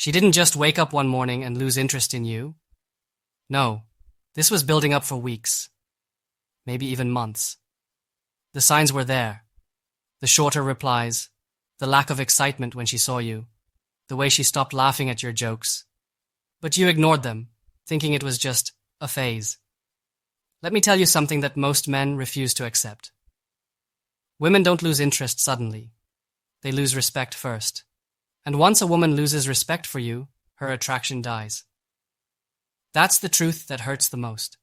She didn't just wake up one morning and lose interest in you. No, this was building up for weeks, maybe even months. The signs were there. The shorter replies, the lack of excitement when she saw you, the way she stopped laughing at your jokes. But you ignored them, thinking it was just a phase. Let me tell you something that most men refuse to accept. Women don't lose interest suddenly. They lose respect first. And once a woman loses respect for you, her attraction dies. That's the truth that hurts the most.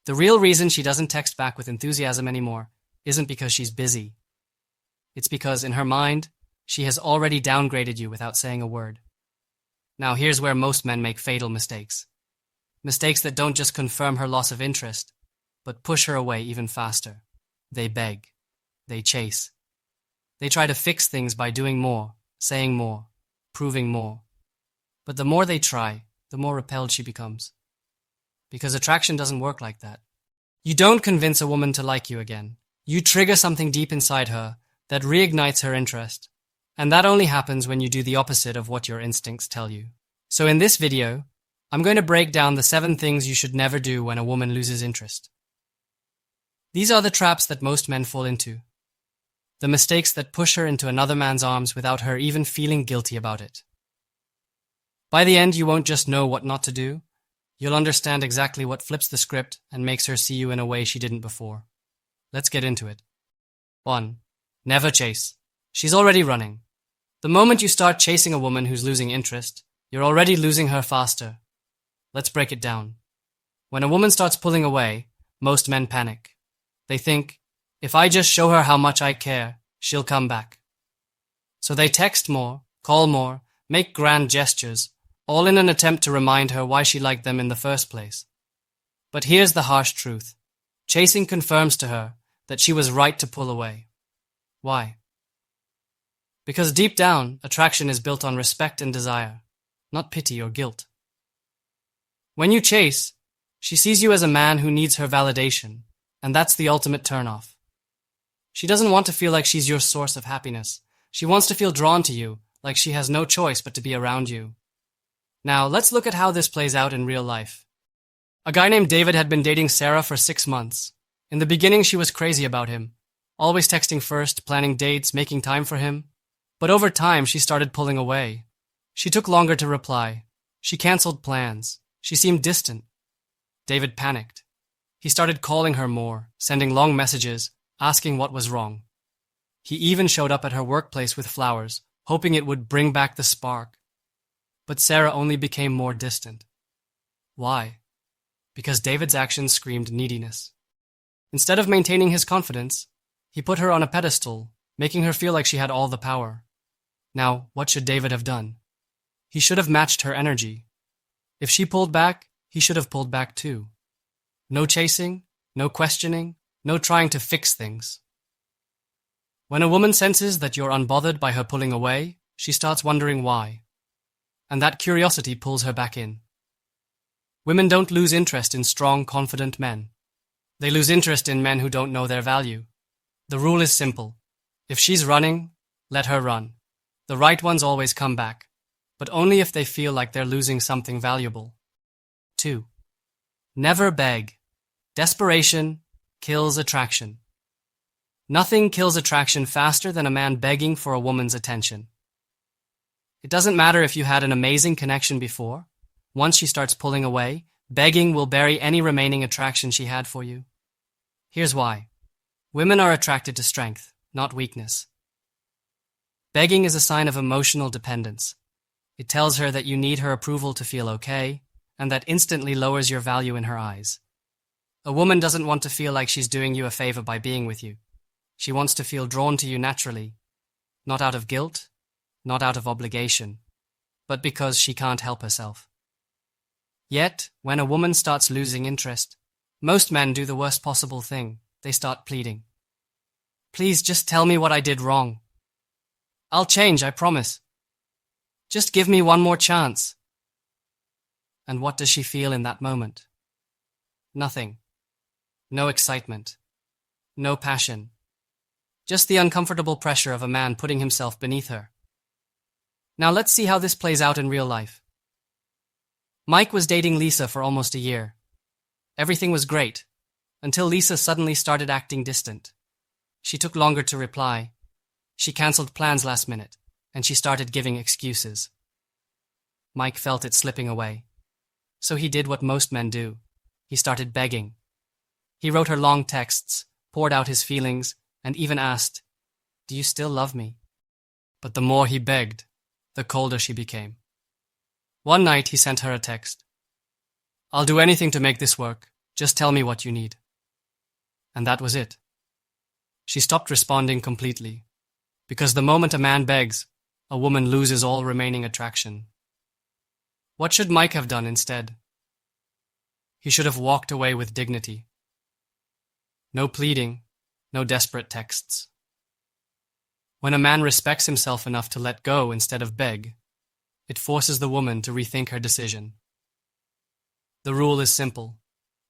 The real reason she doesn't text back with enthusiasm anymore isn't because she's busy. It's because, in her mind, she has already downgraded you without saying a word. Now, here's where most men make fatal mistakes. Mistakes that don't just confirm her loss of interest, but push her away even faster. They beg. They chase. They try to fix things by doing more, saying more, proving more. But the more they try, the more repelled she becomes. Because attraction doesn't work like that. You don't convince a woman to like you again. You trigger something deep inside her that reignites her interest. And that only happens when you do the opposite of what your instincts tell you. So in this video, I'm going to break down the 7 things you should never do when a woman loses interest. These are the traps that most men fall into. The mistakes that push her into another man's arms without her even feeling guilty about it. By the end, you won't just know what not to do. You'll understand exactly what flips the script and makes her see you in a way she didn't before. Let's get into it. 1. Never chase. She's already running. The moment you start chasing a woman who's losing interest, you're already losing her faster. Let's break it down. When a woman starts pulling away, most men panic. They think, if I just show her how much I care, she'll come back. So they text more, call more, make grand gestures, all in an attempt to remind her why she liked them in the first place. But here's the harsh truth. Chasing confirms to her that she was right to pull away. Why? Because deep down, attraction is built on respect and desire, not pity or guilt. When you chase, she sees you as a man who needs her validation, and that's the ultimate turnoff. She doesn't want to feel like she's your source of happiness. She wants to feel drawn to you, like she has no choice but to be around you. Now, let's look at how this plays out in real life. A guy named David had been dating Sarah for 6 months. In the beginning, she was crazy about him, always texting first, planning dates, making time for him. But over time, she started pulling away. She took longer to reply. She canceled plans. She seemed distant. David panicked. He started calling her more, sending long messages, asking what was wrong. He even showed up at her workplace with flowers, hoping it would bring back the spark. But Sarah only became more distant. Why? Because David's actions screamed neediness. Instead of maintaining his confidence, he put her on a pedestal, making her feel like she had all the power. Now, what should David have done? He should have matched her energy. If she pulled back, he should have pulled back too. No chasing, no questioning, no trying to fix things. When a woman senses that you're unbothered by her pulling away, she starts wondering why. And that curiosity pulls her back in. Women don't lose interest in strong, confident men. They lose interest in men who don't know their value. The rule is simple. If she's running, let her run. The right ones always come back, but only if they feel like they're losing something valuable. 2. Never beg. Desperation kills attraction. Nothing kills attraction faster than a man begging for a woman's attention. It doesn't matter if you had an amazing connection before. Once she starts pulling away, begging will bury any remaining attraction she had for you. Here's why. Women are attracted to strength, not weakness. Begging is a sign of emotional dependence. It tells her that you need her approval to feel okay, and that instantly lowers your value in her eyes. A woman doesn't want to feel like she's doing you a favor by being with you. She wants to feel drawn to you naturally, not out of guilt, not out of obligation, but because she can't help herself. Yet, when a woman starts losing interest, most men do the worst possible thing. They start pleading. Please just tell me what I did wrong. I'll change, I promise. Just give me one more chance. And what does she feel in that moment? Nothing. No excitement. No passion. Just the uncomfortable pressure of a man putting himself beneath her. Now let's see how this plays out in real life. Mike was dating Lisa for almost a year. Everything was great, until Lisa suddenly started acting distant. She took longer to reply. She cancelled plans last minute, and she started giving excuses. Mike felt it slipping away. So he did what most men do. He started begging. He wrote her long texts, poured out his feelings, and even asked, "Do you still love me?" But the more he begged, the colder she became. One night he sent her a text. "I'll do anything to make this work. Just tell me what you need." And that was it. She stopped responding completely, because the moment a man begs, a woman loses all remaining attraction. What should Mike have done instead? He should have walked away with dignity. No pleading, no desperate texts. When a man respects himself enough to let go instead of beg, it forces the woman to rethink her decision. The rule is simple.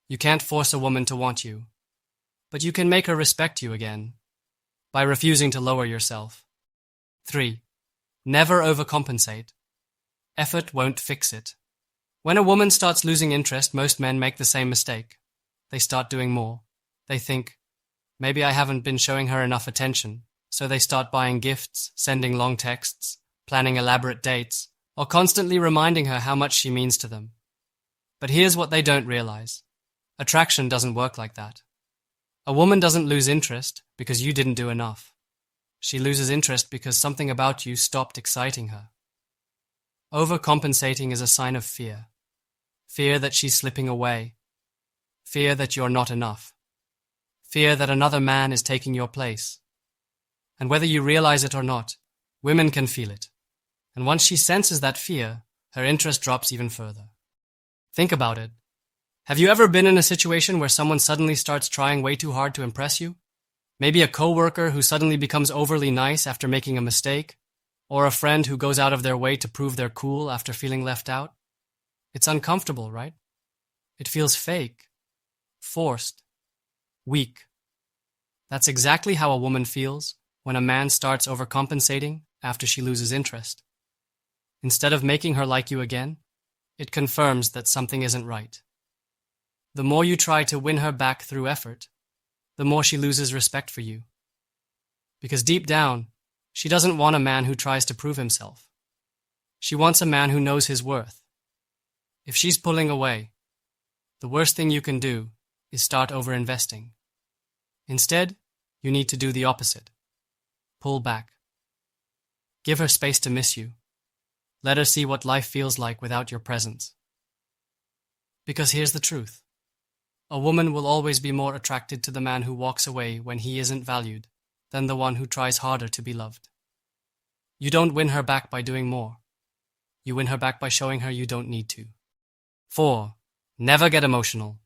You can't force a woman to want you, but you can make her respect you again by refusing to lower yourself. 3. Never overcompensate. Effort won't fix it. When a woman starts losing interest, most men make the same mistake. They start doing more. They think, maybe I haven't been showing her enough attention, so they start buying gifts, sending long texts, planning elaborate dates, or constantly reminding her how much she means to them. But here's what they don't realize. Attraction doesn't work like that. A woman doesn't lose interest because you didn't do enough. She loses interest because something about you stopped exciting her. Overcompensating is a sign of fear. Fear that she's slipping away. Fear that you're not enough. Fear that another man is taking your place. And whether you realize it or not, women can feel it. And once she senses that fear, her interest drops even further. Think about it. Have you ever been in a situation where someone suddenly starts trying way too hard to impress you? Maybe a coworker who suddenly becomes overly nice after making a mistake, or a friend who goes out of their way to prove they're cool after feeling left out? It's uncomfortable, right? It feels fake, forced, weak. That's exactly how a woman feels when a man starts overcompensating after she loses interest. Instead of making her like you again, it confirms that something isn't right. The more you try to win her back through effort, the more she loses respect for you. Because deep down, she doesn't want a man who tries to prove himself. She wants a man who knows his worth. If she's pulling away, the worst thing you can do is start over-investing. Instead, you need to do the opposite. Pull back. Give her space to miss you. Let her see what life feels like without your presence. Because here's the truth. A woman will always be more attracted to the man who walks away when he isn't valued than the one who tries harder to be loved. You don't win her back by doing more. You win her back by showing her you don't need to. 4. Never get emotional.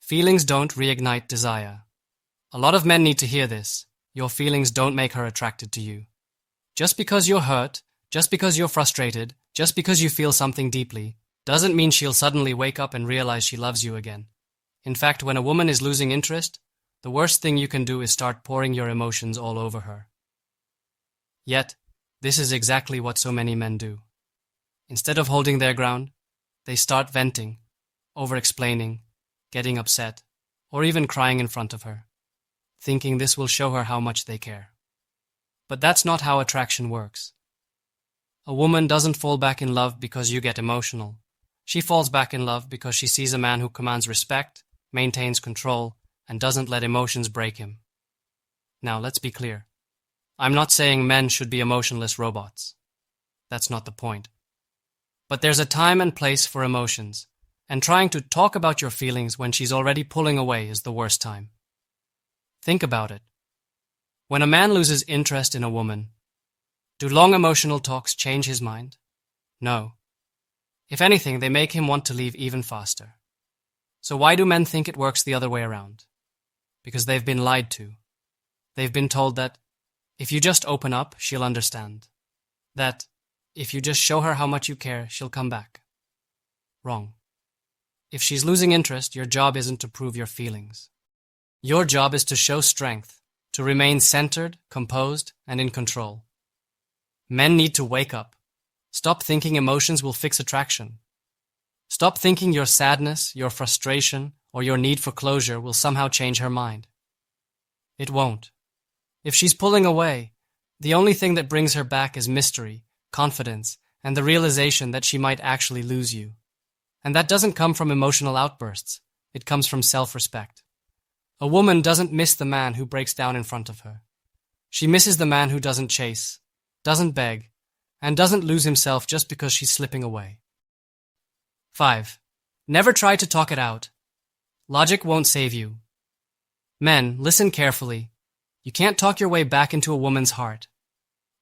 Feelings don't reignite desire. A lot of men need to hear this. Your feelings don't make her attracted to you. Just because you're hurt, just because you're frustrated, just because you feel something deeply, doesn't mean she'll suddenly wake up and realize she loves you again. In fact, when a woman is losing interest, the worst thing you can do is start pouring your emotions all over her. Yet, this is exactly what so many men do. Instead of holding their ground, they start venting, over-explaining, getting upset, or even crying in front of her, thinking this will show her how much they care. But that's not how attraction works. A woman doesn't fall back in love because you get emotional. She falls back in love because she sees a man who commands respect, maintains control, and doesn't let emotions break him. Now, let's be clear. I'm not saying men should be emotionless robots. That's not the point. But there's a time and place for emotions, and trying to talk about your feelings when she's already pulling away is the worst time. Think about it. When a man loses interest in a woman, do long emotional talks change his mind? No. If anything, they make him want to leave even faster. So why do men think it works the other way around? Because they've been lied to. They've been told that if you just open up, she'll understand. That if you just show her how much you care, she'll come back. Wrong. If she's losing interest, your job isn't to prove your feelings. Your job is to show strength, to remain centered, composed, and in control. Men need to wake up. Stop thinking emotions will fix attraction. Stop thinking your sadness, your frustration, or your need for closure will somehow change her mind. It won't. If she's pulling away, the only thing that brings her back is mystery, confidence, and the realization that she might actually lose you. And that doesn't come from emotional outbursts. It comes from self-respect. A woman doesn't miss the man who breaks down in front of her. She misses the man who doesn't chase, doesn't beg, and doesn't lose himself just because she's slipping away. 5. Never try to talk it out. Logic won't save you. Men, listen carefully. You can't talk your way back into a woman's heart.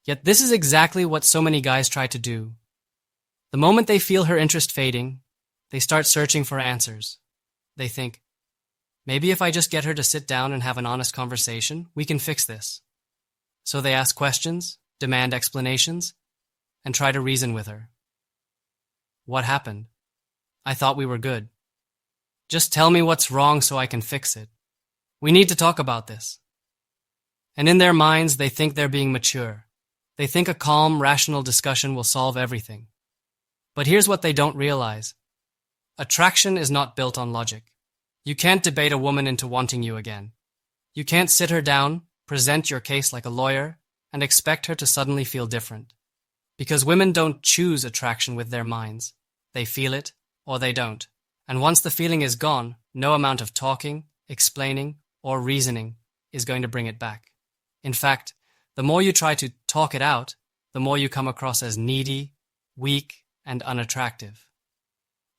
Yet this is exactly what so many guys try to do. The moment they feel her interest fading, they start searching for answers. They think, maybe if I just get her to sit down and have an honest conversation, we can fix this. So they ask questions, demand explanations, and try to reason with her. What happened? I thought we were good. Just tell me what's wrong so I can fix it. We need to talk about this. And in their minds, they think they're being mature. They think a calm, rational discussion will solve everything. But here's what they don't realize. Attraction is not built on logic. You can't debate a woman into wanting you again. You can't sit her down, present your case like a lawyer, and expect her to suddenly feel different. Because women don't choose attraction with their minds. They feel it, or they don't. And once the feeling is gone, no amount of talking, explaining, or reasoning is going to bring it back. In fact, the more you try to talk it out, the more you come across as needy, weak, and unattractive.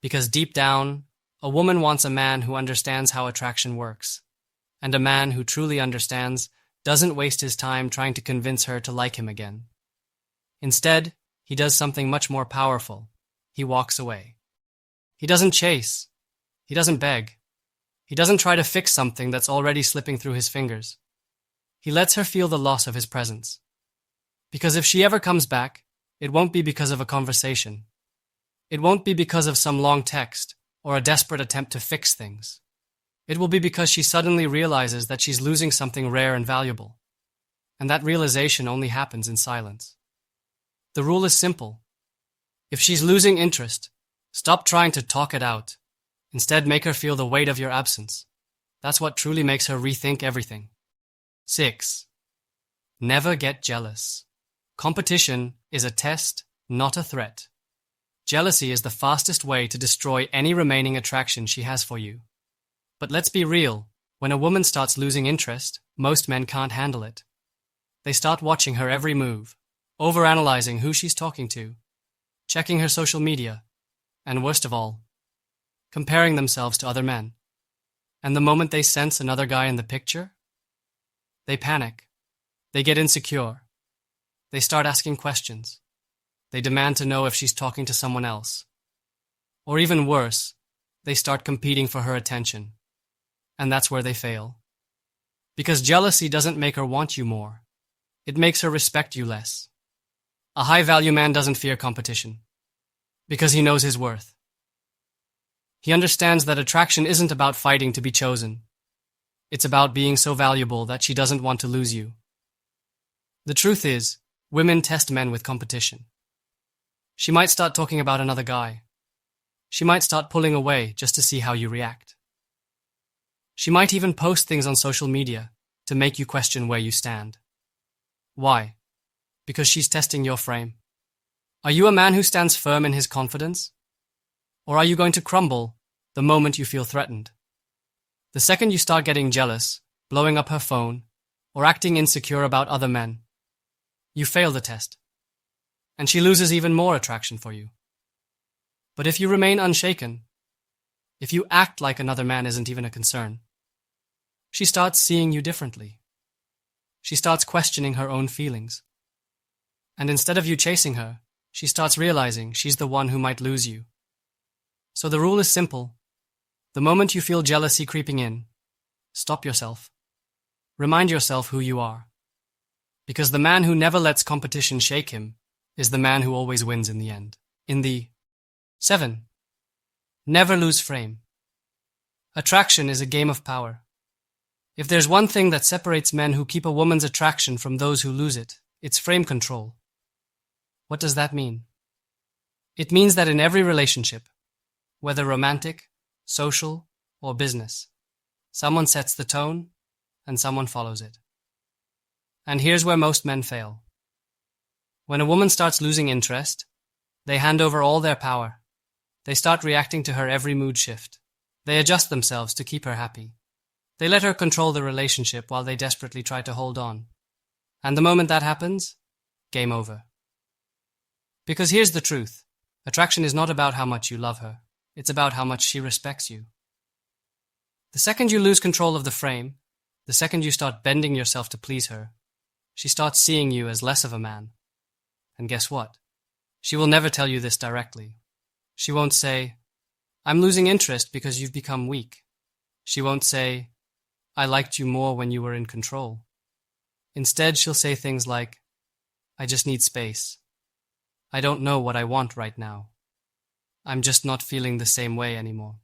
Because deep down, a woman wants a man who understands how attraction works. And a man who truly understands doesn't waste his time trying to convince her to like him again. Instead, he does something much more powerful. He walks away. He doesn't chase. He doesn't beg. He doesn't try to fix something that's already slipping through his fingers. He lets her feel the loss of his presence. Because if she ever comes back, it won't be because of a conversation. It won't be because of some long text or a desperate attempt to fix things. It will be because she suddenly realizes that she's losing something rare and valuable. And that realization only happens in silence. The rule is simple. If she's losing interest, stop trying to talk it out. Instead, make her feel the weight of your absence. That's what truly makes her rethink everything. 6. Never get jealous. Competition is a test, not a threat. Jealousy is the fastest way to destroy any remaining attraction she has for you. But let's be real. When a woman starts losing interest, most men can't handle it. They start watching her every move, overanalyzing who she's talking to, checking her social media, and worst of all, comparing themselves to other men. And the moment they sense another guy in the picture, they panic. They get insecure. They start asking questions. They demand to know if she's talking to someone else. Or even worse, they start competing for her attention. And that's where they fail. Because jealousy doesn't make her want you more. It makes her respect you less. A high-value man doesn't fear competition. Because he knows his worth. He understands that attraction isn't about fighting to be chosen. It's about being so valuable that she doesn't want to lose you. The truth is, women test men with competition. She might start talking about another guy. She might start pulling away just to see how you react. She might even post things on social media to make you question where you stand. Why? Because she's testing your frame. Are you a man who stands firm in his confidence? Or are you going to crumble the moment you feel threatened? The second you start getting jealous, blowing up her phone, or acting insecure about other men, you fail the test. And she loses even more attraction for you. But if you remain unshaken, if you act like another man isn't even a concern, she starts seeing you differently. She starts questioning her own feelings. And instead of you chasing her, she starts realizing she's the one who might lose you. So the rule is simple. The moment you feel jealousy creeping in, stop yourself. Remind yourself who you are. Because the man who never lets competition shake him is the man who always wins in the end. 7. Never lose frame. Attraction is a game of power. If there's one thing that separates men who keep a woman's attraction from those who lose it, it's frame control. What does that mean? It means that in every relationship, whether romantic, social, or business, someone sets the tone and someone follows it. And here's where most men fail. When a woman starts losing interest, they hand over all their power. They start reacting to her every mood shift. They adjust themselves to keep her happy. They let her control the relationship while they desperately try to hold on. And the moment that happens, game over. Because here's the truth. Attraction is not about how much you love her. It's about how much she respects you. The second you lose control of the frame, the second you start bending yourself to please her, she starts seeing you as less of a man. And guess what? She will never tell you this directly. She won't say, "I'm losing interest because you've become weak." She won't say, "I liked you more when you were in control." Instead, she'll say things like, "I just need space. I don't know what I want right now. I'm just not feeling the same way anymore."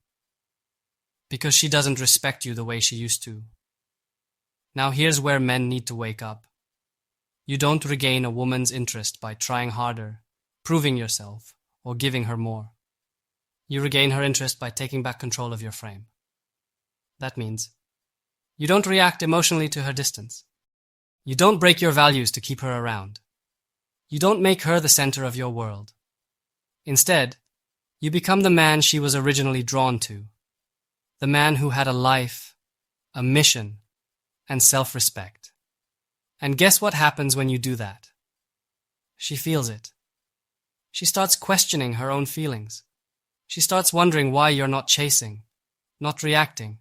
Because she doesn't respect you the way she used to. Now here's where men need to wake up. You don't regain a woman's interest by trying harder, proving yourself, or giving her more. You regain her interest by taking back control of your frame. That means you don't react emotionally to her distance. You don't break your values to keep her around. You don't make her the center of your world. Instead, you become the man she was originally drawn to. The man who had a life, a mission, and self-respect. And guess what happens when you do that? She feels it. She starts questioning her own feelings. She starts wondering why you're not chasing, not reacting,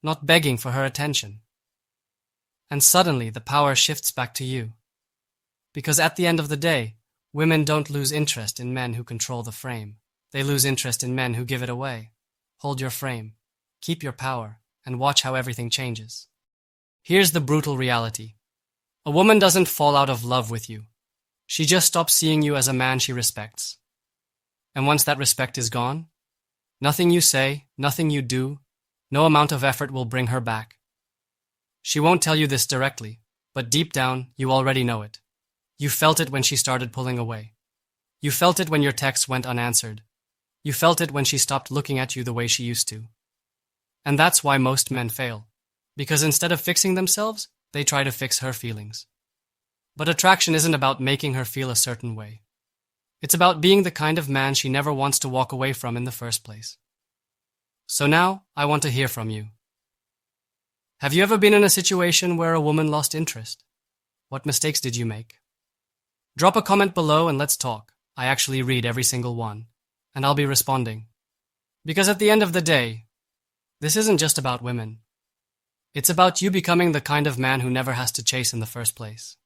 not begging for her attention. And suddenly the power shifts back to you. Because at the end of the day, women don't lose interest in men who control the frame. They lose interest in men who give it away. Hold your frame, keep your power, and watch how everything changes. Here's the brutal reality. A woman doesn't fall out of love with you. She just stops seeing you as a man she respects. And once that respect is gone, nothing you say, nothing you do, no amount of effort will bring her back. She won't tell you this directly, but deep down, you already know it. You felt it when she started pulling away. You felt it when your texts went unanswered. You felt it when she stopped looking at you the way she used to. And that's why most men fail. Because instead of fixing themselves, they try to fix her feelings. But attraction isn't about making her feel a certain way. It's about being the kind of man she never wants to walk away from in the first place. So now, I want to hear from you. Have you ever been in a situation where a woman lost interest? What mistakes did you make? Drop a comment below and let's talk. I actually read every single one, and I'll be responding. Because at the end of the day, this isn't just about women. It's about you becoming the kind of man who never has to chase in the first place.